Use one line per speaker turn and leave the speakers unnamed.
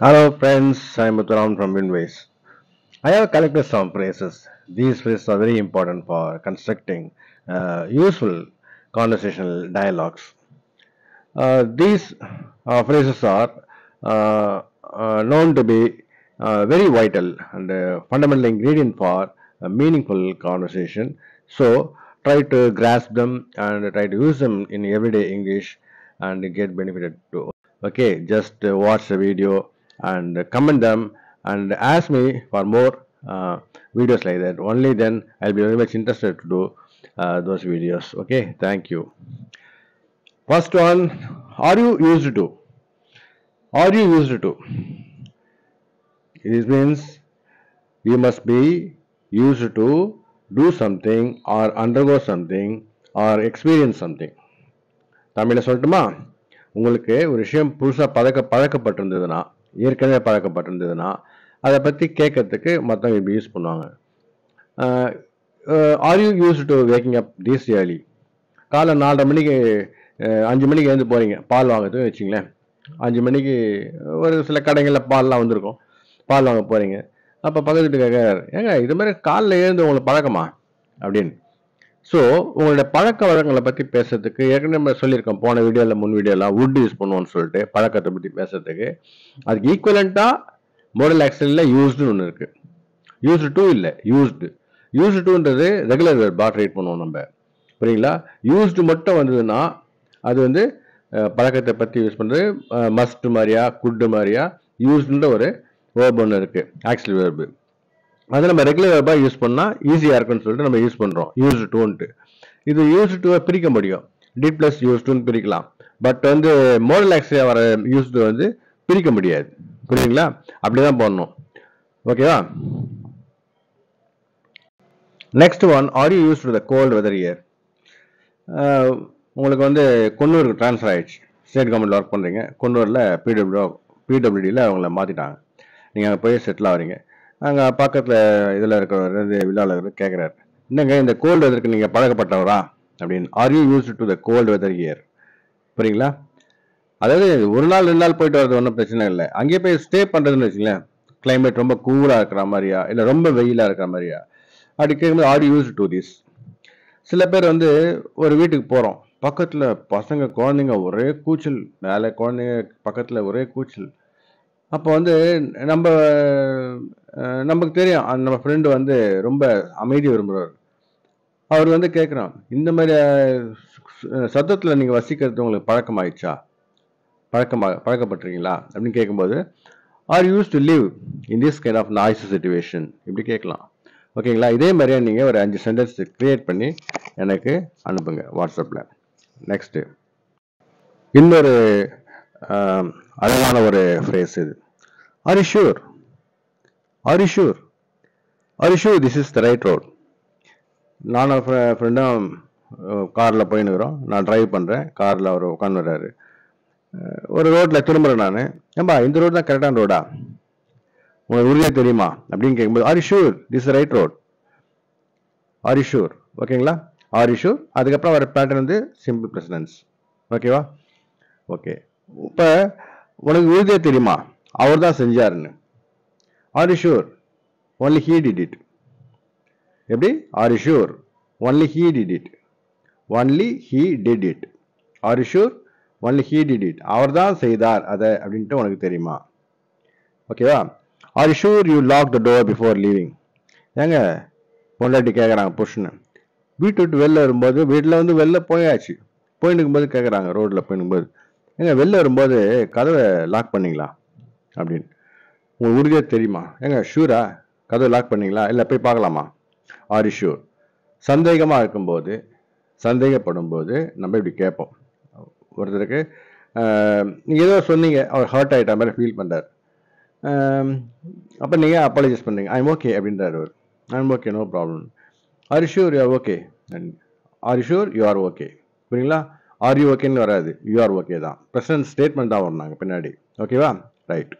Hello friends, I'm Muthuram from Winways. I have collected some phrases. These phrases are very important for constructing useful conversational dialogues. These phrases are known to be very vital and fundamental ingredient for a meaningful conversation. So try to grasp them and try to use them in everyday English and get benefited too. Okay, just watch the video and comment them and ask me for more videos like that. Only then I'll be very much interested to do those videos. Okay, thank you. First one, are you used to? Are you used to? It means you must be used to do something or undergo something or experience something. தமிழில் சொல்லட்டுமா? உங்களுக்கு ஒரு விஷயம் புதுசாக பழக்கப்பட்டிருந்ததுன்னா, ஏற்கனவே பழக்கப்பட்டிருந்ததுன்னா, அதை பற்றி கேட்கறதுக்கு மற்றவங்க இப்படி யூஸ் பண்ணுவாங்க. R you used to waking up this early? காலை 4:30 மணிக்கு 5 மணிக்கு எழுந்து போகிறீங்க பால் வாங்கிறதுன்னு வச்சிங்களேன். 5 மணிக்கு ஒரு சில கடைகளில் பால்லாம் வந்திருக்கும். பால் வாங்க போகிறீங்க. அப்போ பக்கத்து வீட்டு கேட்குறாரு, ஏங்க இது மாதிரி காலைல எழுந்து உங்களுக்கு பழக்கமா அப்படின்னு. ஸோ உங்களுடைய பழக்க வழக்கங்களை பற்றி பேசுறதுக்கு ஏற்கனவே நம்ம சொல்லியிருக்கோம் போன வீடியோவில் முன் வீடியோலாம் வுட் யூஸ் பண்ணுவோம்னு சொல்லிட்டு பழக்கத்தை பற்றி பேசுறதுக்கு. அதுக்கு ஈக்குவலண்ட்டாக மோடல் ஆக்சனில் யூஸ்டுன்னு ஒன்று இருக்குது. யூஸ்டு டூ இல்லை, யூஸ்டு. யூஸ்டு டூன்றது ரெகுலர் வெர்பா ட்ரீட் பண்ணுவோம் நம்ம, புரியுங்களா? யூஸ்டு மட்டும் வந்ததுன்னா அது வந்து பழக்கத்தை பற்றி யூஸ் பண்ணுறது. மஸ்ட் மாதிரியா குட்டு மாதிரியா யூஸ்டுன்ற ஒரு வேர்பு ஒன்று இருக்குது, ஆக்சிலரி வேர்பு. அதை நம்ம ரெகுலர் வெர்பாக யூஸ் பண்ணால் ஈஸியாக இருக்குன்னு சொல்லிட்டு நம்ம யூஸ் பண்ணுறோம் யூஸ்டு டூன்ட்டு. இது யூஸ்டு டூவை பிரிக்க முடியும், டிட் ப்ளஸ் யூஸ்டுன்னு பிரிக்கலாம். பட் வந்து மோடல் ஆக்சிலியாக வர யூஸ்டு வந்து பிரிக்க முடியாது, புரியுங்களா? அப்படி தான் பண்ணணும். ஓகேவா? Next one, are you used to the cold weather here? உங்களுக்கு வந்து குன்னூருக்கு ட்ரான்ஸ்ஃபர் ஆயிடுச்சு. ஸ்டேட் கவர்மெண்ட்டில் ஒர்க் பண்ணுறீங்க. குன்னூரில் பிடபிள்யூடியில் அவங்கள மாற்றிட்டாங்க. நீங்கள் அங்கே போய் செட்டில் ஆகிறீங்க. அங்கே பக்கத்தில் இதில் இருக்கிறவர் விழாவில் கேட்குறாரு, என்னங்க இந்த கோல்டு வெதருக்கு நீங்கள் பழக்கப்பட்டவரா அப்படின்னு. Are you used to the cold weather here? புரியுங்களா? அதாவது ஒரு நாள் 2 நாள் போயிட்டு வரது ஒன்றும் பிரச்சனை இல்லை. அங்கேயே போய் ஸ்டே பண்ணுறதுன்னு வச்சுங்களேன், கிளைமேட் ரொம்ப கூலாக இருக்கிற மாதிரியா இல்லை ரொம்ப வெயிலாக இருக்கிற மாதிரியா அப்படி கேட்கும்போது are you used to this? சில பேர் வந்து ஒரு வீட்டுக்கு போகிறோம், பக்கத்தில் பசங்க குழந்தைங்க ஒரே கூச்சல், மேலே குழந்தைங்க பக்கத்தில் ஒரே கூச்சல். அப்போ வந்து நமக்கு தெரியும் நம்ம ஃப்ரெண்டு வந்து ரொம்ப அமைதி விரும்புகிறார். அவர் வந்து கேட்குறான், இந்த மாதிரி சத்தத்தில் நீங்கள் வசிக்கிறது உங்களுக்கு பழக்கமாயிடுச்சா, பழக்கப்பட்டிருக்கீங்களா அப்படின்னு கேட்கும்போது, are used to live in this kind of noise situation இப்படி கேட்கலாம். ஓகேங்களா? இதே மாதிரியே நீங்கள் ஒரு 5 சென்டென்ஸ் கிரியேட் பண்ணி எனக்கு அனுப்புங்க வாட்ஸ்அப்பில். நெக்ஸ்ட்டு இன்னொரு அழகான ஒரு ஃப்ரேஸ் இது. R you sure? R you sure? R you sure this is the right road? நானும் ஃப்ரெண்டும் காரில் போயின்னுக்குறோம். நான் டிரைவ் பண்ணுறேன், காரில் அவர் உட்காந்து வர்றாரு. ஒரு ரோட்டில் திரும்புகிறேன் நான், ஏம்பா இந்த ரோடு தான் கரெக்டான ரோடா, உங்களுக்கு உறுதியாக தெரியுமா அப்படின்னு கேட்கும்போது, are you sure this right road? Are you sure? ஓகேங்களா? Are you sure. அதுக்கப்புறம் வர பேட்டர்ன் வந்து சிம்பிள் ப்ரெசன்ஸ். ஓகேவா? ஓகே. இப்போ உனக்கு உறுதியாக தெரியுமா அவர் தான் செஞ்சாருன்னு. Are you sure? Only he did it. எப்படி? Are you sure? Only he did it. Only he did it. Are you sure? Only he did it. அவர் தான் செய்தார் அதை அப்படின்ட்டு உனக்கு தெரியுமா? ஓகேவா? Are you sure you lock the door before leaving? ஏங்க பொண்டாட்டி கேட்குறாங்க புஷ்னு, வீட்டு விட்டு வெளில வரும்போது, வீட்டில் வந்து வெளில போயாச்சு, போயின்னு இருக்கும்போது கேட்குறாங்க, ரோட்டில் போயின்னுக்கும்போது, ஏங்க வெளில வரும்போது கதவை லாக் பண்ணிங்களா அப்படின்னு. உங்களுக்கு உறுதியாக தெரியுமா? ஏங்க ஷூரா, கதவை லாக் பண்ணிங்களா, இல்லை போய் பார்க்கலாமா? R you sure? சந்தேகமாக இருக்கும்போது, சந்தேகப்படும் போது நம்ம இப்படி கேட்போம். ஒருத்தருக்கு நீங்கள் ஏதோ சொன்னீங்க, அவர் ஹர்ட் ஆகிட்ட மாதிரி ஃபீல் பண்ணுறாரு. அப்போ நீங்கள் அப்பாலஜைஸ் பண்ணுறீங்க, ஐம் ஓகே அப்படின்றாரு அவர். I'm okay, no problem. Are you sure you are okay? Are you sure you are okay? புரியுங்களா? ஆர் யூ ஓகேன்னு வராது, யூ ஆர் ஓகே தான். ப்ரெசன்ட் ஸ்டேட்மெண்ட் தான் வரும் நாங்கள் பின்னாடி. ஓகேவா? ரைட்.